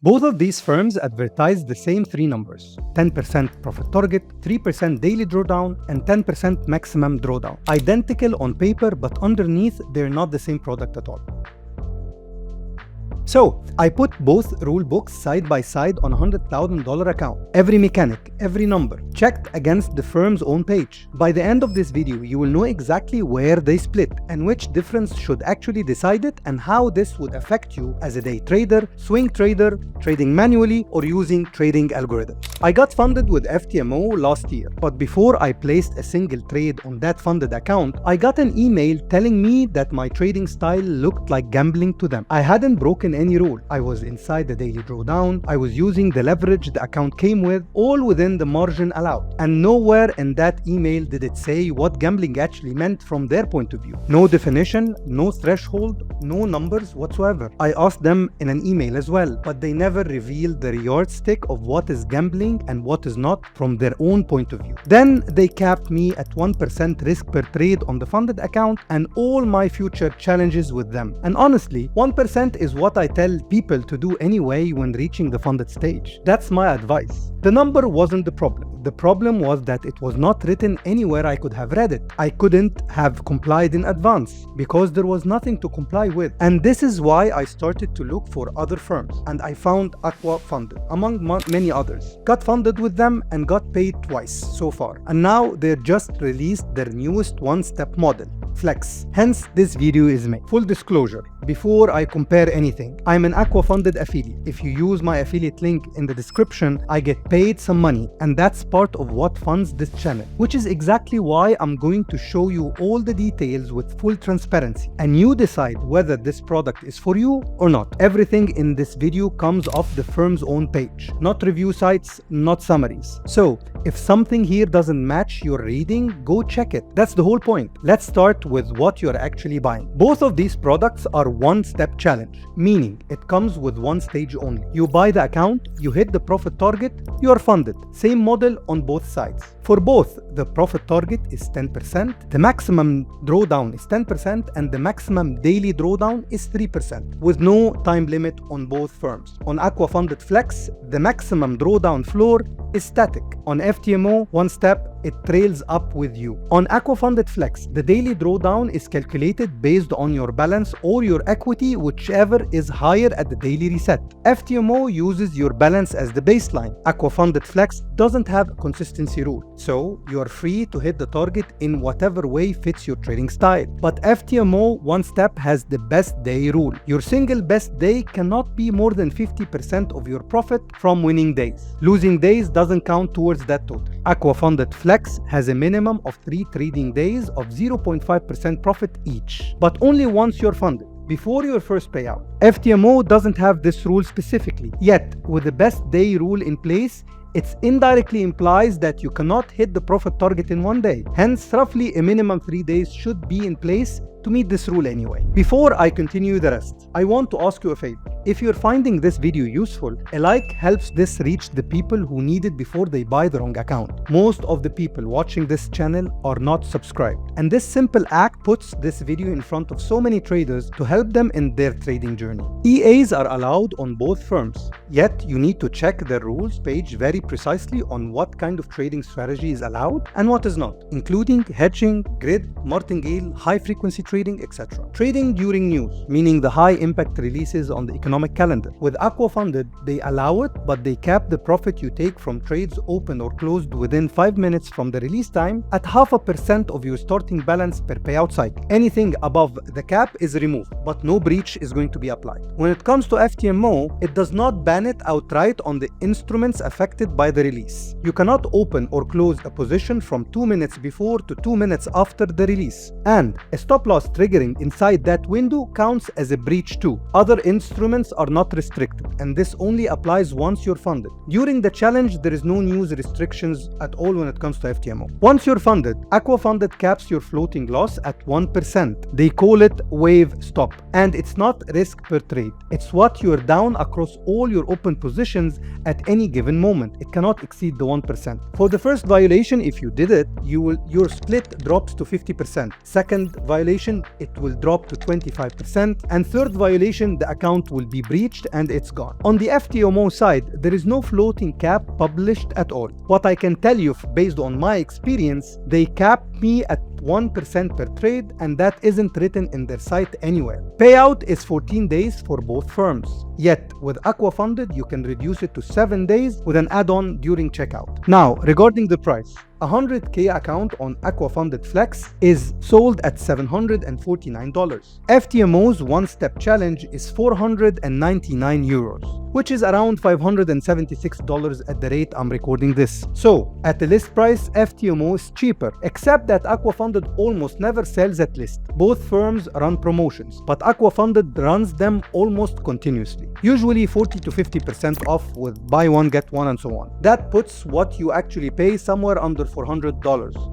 Both of these firms advertise the same three numbers: 10% profit target, 3% daily drawdown, and 10% maximum drawdown. Identical on paper, but underneath they're not the same product at all. So, I put both rule books side by side on a $100,000 account. Every mechanic, every number, checked against the firm's own page. By the end of this video, you will know exactly where they split and which difference should actually decide it, and how this would affect you as a day trader, swing trader, trading manually, or using trading algorithms. I got funded with FTMO last year, but before I placed a single trade on that funded account, I got an email telling me that my trading style looked like gambling to them. I hadn't broken any rule. I was inside the daily drawdown, I was using the leverage the account came with, all within the margin allowed. And nowhere in that email did it say what gambling actually meant from their point of view. No definition, no threshold, no numbers whatsoever. I asked them in an email as well, but they never revealed the yardstick of what is gambling and what is not from their own point of view. Then they capped me at 1% risk per trade on the funded account and all my future challenges with them. And honestly, 1% is what I tell people to do anyway when reaching the funded stage. That's my advice. The number wasn't the problem. The problem was that it was not written anywhere I could have read it. I couldn't have complied in advance because there was nothing to comply with. And this is why I started to look for other firms, and I found AquaFunded, among many others. Got funded with them and got paid twice so far. And now they just released their newest one-step model, Flex. Hence, this video is made. Full disclosure, before I compare anything, I'm an AquaFunded affiliate. If you use my affiliate link in the description, I get paid some money, and that's part of what funds this channel, which is exactly why I'm going to show you all the details with full transparency, and you decide whether this product is for you or not. Everything in this video comes off the firm's own page, not review sites, not summaries. So, if something here doesn't match your reading, go check it. That's the whole point. Let's start with what you're actually buying. Both of these products are one-step challenge, meaning it comes with one stage only. You buy the account, you hit the profit target, you are funded. Same model on both sides. For both, the profit target is 10%, the maximum drawdown is 10%, and the maximum daily drawdown is 3%, with no time limit on both firms. On AquaFunded Flex, the maximum drawdown floor is static. On FTMO, one step, it trails up with you. On AquaFunded Flex, the daily drawdown is calculated based on your balance or your equity, whichever is higher at the daily reset. FTMO uses your balance as the baseline. AquaFunded Flex doesn't have a consistency rule, so you are free to hit the target in whatever way fits your trading style. But FTMO one step has the best day rule. Your single best day cannot be more than 50% of your profit from winning days. Losing days doesn't count towards that total. AquaFunded Flex has a minimum of 3 trading days of 0.5% profit each, but only once you're funded, before your first payout. FTMO doesn't have this rule specifically, yet with the best day rule in place, it indirectly implies that you cannot hit the profit target in one day. Hence, roughly a minimum 3 days should be in place to meet this rule anyway. Before I continue the rest, I want to ask you a favor. If you're finding this video useful, a like helps this reach the people who need it before they buy the wrong account. Most of the people watching this channel are not subscribed, and this simple act puts this video in front of so many traders to help them in their trading journey. EAs are allowed on both firms, yet you need to check the rules page very precisely on what kind of trading strategy is allowed and what is not, including hedging, grid, martingale, high frequency trading, etc. Trading during news, meaning the high impact releases on the economic calendar. With AquaFunded, they allow it, but they cap the profit you take from trades open or closed within 5 minutes from the release time at 0.5% of your starting balance per payout cycle. Anything above the cap is removed, but no breach is going to be applied. When it comes to FTMO, it does not ban it outright on the instruments affected by the release. You cannot open or close a position from 2 minutes before to 2 minutes after the release, and a stop loss triggering inside that window counts as a breach too. Other instruments are not restricted, and this only applies once you're funded. During the challenge, there is no news restrictions at all when it comes to FTMO. Once you're funded, AquaFunded caps your floating loss at 1%. They call it wave stop, and it's not risk per trade. It's what you're down across all your open positions at any given moment. It cannot exceed the 1%. For the first violation, if you did it, your split drops to 50%. Second violation, it will drop to 25%. And third violation, the account will be breached and it's gone. On the FTMO side, there is no floating cap published at all. What I can tell you based on my experience, they capped me at 1% per trade, and that isn't written in their site anywhere. Payout is 14 days for both firms. Yet, with AquaFunded, you can reduce it to 7 days with an add-on during checkout. Now, regarding the price, a 100K account on AquaFunded Flex is sold at $749. FTMO's one-step challenge is 499 euros, which is around $576 at the rate I'm recording this. So, at the list price, FTMO is cheaper, except that AquaFunded almost never sells at list. Both firms run promotions, but AquaFunded runs them almost continuously, usually 40 to 50% off with buy one get one and so on. That puts what you actually pay somewhere under $400.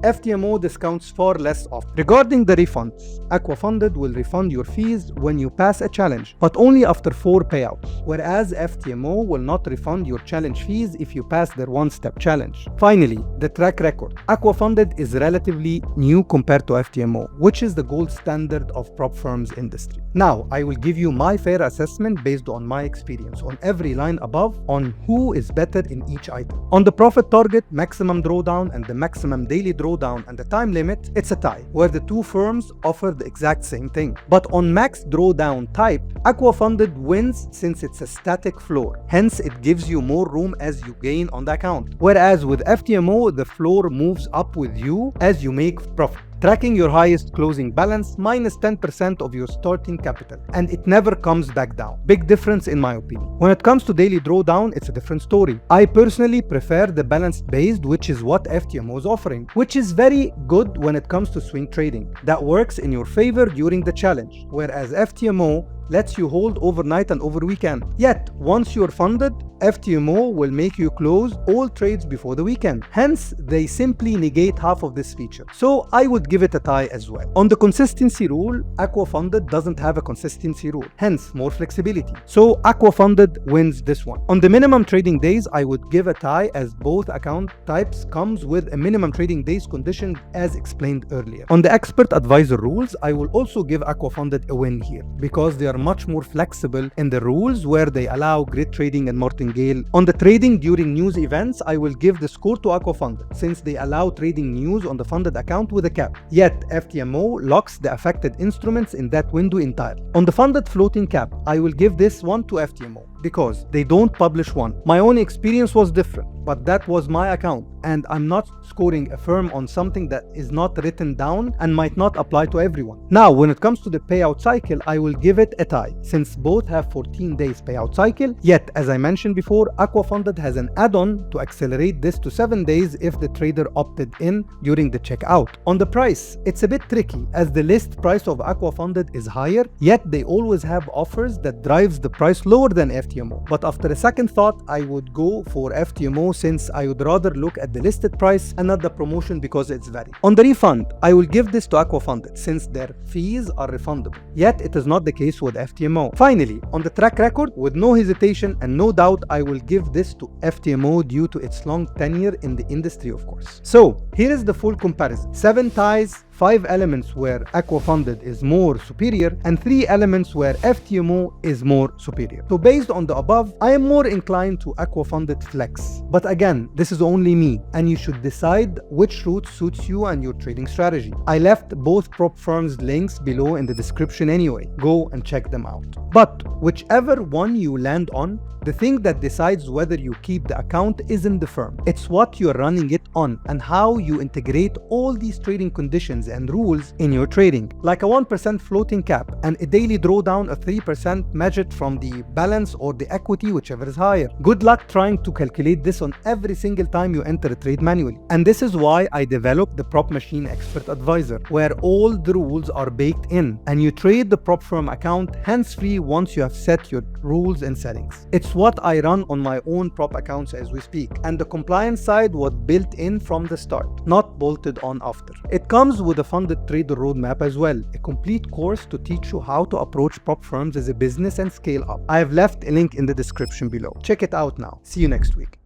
FTMO discounts far less often. Regarding the refunds, AquaFunded will refund your fees when you pass a challenge, but only after 4 payouts, whereas FTMO will not refund your challenge fees if you pass their one-step challenge. Finally, the track record. AquaFunded is relatively new compared to FTMO, which is the gold standard of prop firms industry. Now, I will give you my fair assessment based on my experience on every line above on who is better in each item. On the profit target, maximum drawdown, and the maximum daily drawdown and the time limit, it's a tie, where the two firms offer the exact same thing. But on max drawdown type, AquaFunded wins since it's a static floor. Hence, it gives you more room as you gain on the account. Whereas with FTMO, the floor moves up with you as you make profit, tracking your highest closing balance minus 10% of your starting capital, and it never comes back down. Big difference in my opinion. When it comes to daily drawdown, it's a different story. I personally prefer the balanced based, which is what FTMO is offering, which is very good when it comes to swing trading. That works in your favor during the challenge, whereas FTMO lets you hold overnight and over weekend. Yet, once you're funded, FTMO will make you close all trades before the weekend. Hence, they simply negate half of this feature. So I would give it a tie as well. On the consistency rule, AquaFunded doesn't have a consistency rule, hence more flexibility. So AquaFunded wins this one. On the minimum trading days, I would give a tie as both account types comes with a minimum trading days condition as explained earlier. On the expert advisor rules, I will also give AquaFunded a win here because they are much more flexible in the rules where they allow grid trading and martingale. On the trading during news events, I will give the score to AquaFunded since they allow trading news on the funded account with a cap. Yet FTMO locks the affected instruments in that window entirely. On the funded floating cap, I will give this one to FTMO because they don't publish one. My own experience was different, but that was my account, and I'm not scoring a firm on something that is not written down and might not apply to everyone. Now, when it comes to the payout cycle, I will give it a tie since both have 14 days payout cycle. Yet, as I mentioned before, AquaFunded has an add-on to accelerate this to 7 days if the trader opted in during the checkout. On the price, it's a bit tricky as the list price of AquaFunded is higher, yet they always have offers that drives the price lower than FTMO. But after a second thought, I would go for FTMO since I would rather look at the listed price and not the promotion because it's varied. On the refund, I will give this to AquaFunded since their fees are refundable. Yet it is not the case with FTMO. Finally, on the track record, with no hesitation and no doubt, I will give this to FTMO due to its long tenure in the industry, of course. So here is the full comparison. 7 ties, 5 elements where AquaFunded is more superior, and 3 elements where FTMO is more superior. So based on the above, I am more inclined to AquaFunded Flex. But again, this is only me, and you should decide which route suits you and your trading strategy. I left both prop firms' links below in the description anyway. Go and check them out. But whichever one you land on, the thing that decides whether you keep the account isn't the firm. It's what you're running it on and how you integrate all these trading conditions and rules in your trading. Like a 1% floating cap and a daily drawdown of 3% measured from the balance or the equity, whichever is higher. Good luck trying to calculate this on every single time you enter a trade manually. And this is why I developed the Prop Machine Expert Advisor, where all the rules are baked in and you trade the prop firm account hands-free once you have set your rules and settings. It's what I run on my own prop accounts as we speak, and the compliance side was built in from the start, not bolted on after. It comes with with a funded trader roadmap as well, a complete course to teach you how to approach prop firms as a business and scale up. I have left a link in the description below. Check it out now. See you next week.